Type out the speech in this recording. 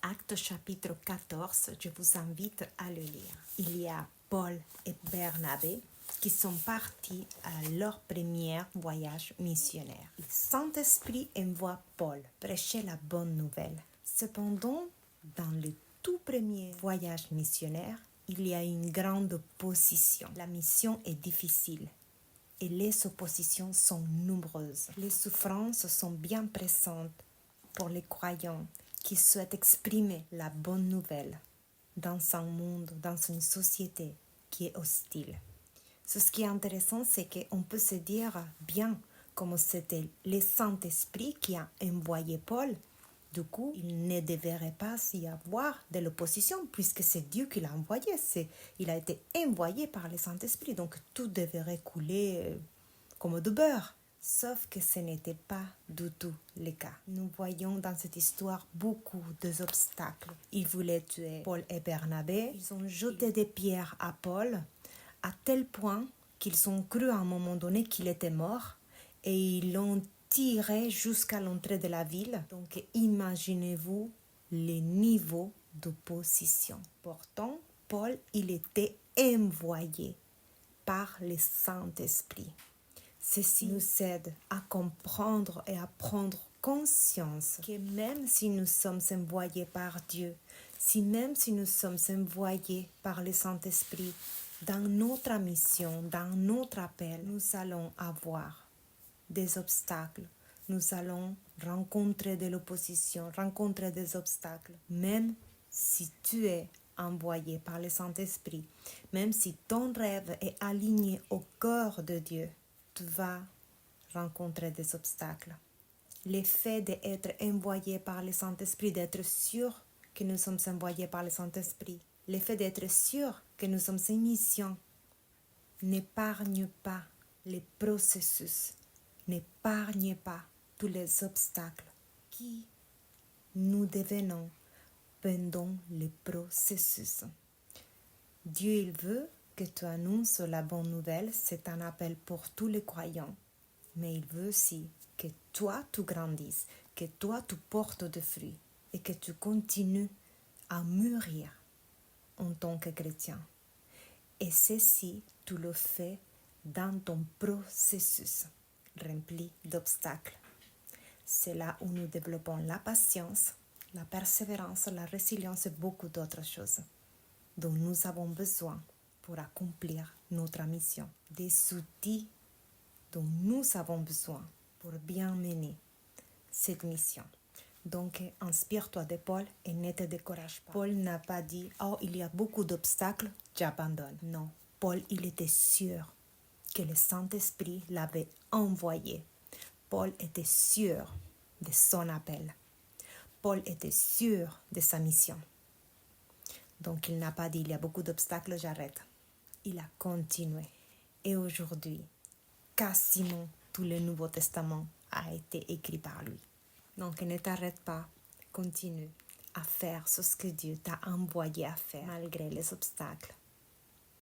Actes chapitre 14, je vous invite à le lire. Il y a Paul et Barnabé qui sont partis à leur premier voyage missionnaire. Le Saint-Esprit envoie Paul prêcher la bonne nouvelle. Cependant, dans le tout premier voyage missionnaire, il y a une grande opposition. La mission est difficile et les oppositions sont nombreuses. Les souffrances sont bien présentes pour les croyants qui souhaitent exprimer la bonne nouvelle dans un monde, dans une société qui est hostile. Ce qui est intéressant, c'est qu'on peut se dire bien comme c'était le Saint-Esprit qui a envoyé Paul. Du coup, il ne devrait pas y avoir de l'opposition puisque c'est Dieu qui l'a envoyé. Il a été envoyé par le Saint-Esprit, donc tout devrait couler comme du beurre. Sauf que ce n'était pas du tout le cas. Nous voyons dans cette histoire beaucoup d'obstacles. Ils voulaient tuer Paul et Barnabé. Ils ont jeté des pierres à Paul à tel point qu'ils ont cru à un moment donné qu'il était mort et ils l'ont tiré jusqu'à l'entrée de la ville. Donc imaginez-vous les niveaux d'opposition. Pourtant, Paul, il était envoyé par le Saint-Esprit. Ceci nous aide à comprendre et à prendre conscience que même si nous sommes envoyés par Dieu, même si nous sommes envoyés par le Saint-Esprit, dans notre mission, dans notre appel, nous allons avoir des obstacles. Nous allons rencontrer de l'opposition, rencontrer des obstacles. Même si tu es envoyé par le Saint-Esprit, même si ton rêve est aligné au cœur de Dieu, tu vas rencontrer des obstacles. Le fait d'être envoyé par le Saint-Esprit, d'être sûr que nous sommes envoyés par le Saint-Esprit, le fait d'être sûr que nous sommes en mission, n'épargne pas les processus, n'épargne pas tous les obstacles qui nous devenons pendant le processus. Dieu, il veut que tu annonces la bonne nouvelle, c'est un appel pour tous les croyants. Mais il veut aussi que toi, tu grandisses, que toi, tu portes des fruits et que tu continues à mûrir en tant que chrétien. Et ceci, tu le fais dans ton processus rempli d'obstacles. C'est là où nous développons la patience, la persévérance, la résilience et beaucoup d'autres choses dont nous avons besoin pour accomplir notre mission. Des outils dont nous avons besoin pour bien mener cette mission. Donc, inspire-toi de Paul et ne te décourage pas. Paul n'a pas dit « Oh, il y a beaucoup d'obstacles, j'abandonne ». Non, Paul, il était sûr que le Saint-Esprit l'avait envoyé. Paul était sûr de son appel. Paul était sûr de sa mission. Donc, il n'a pas dit « Il y a beaucoup d'obstacles, j'arrête ». Il a continué. Et aujourd'hui, quasiment tout le Nouveau Testament a été écrit par lui. Donc ne t'arrête pas, continue à faire ce que Dieu t'a envoyé à faire malgré les obstacles.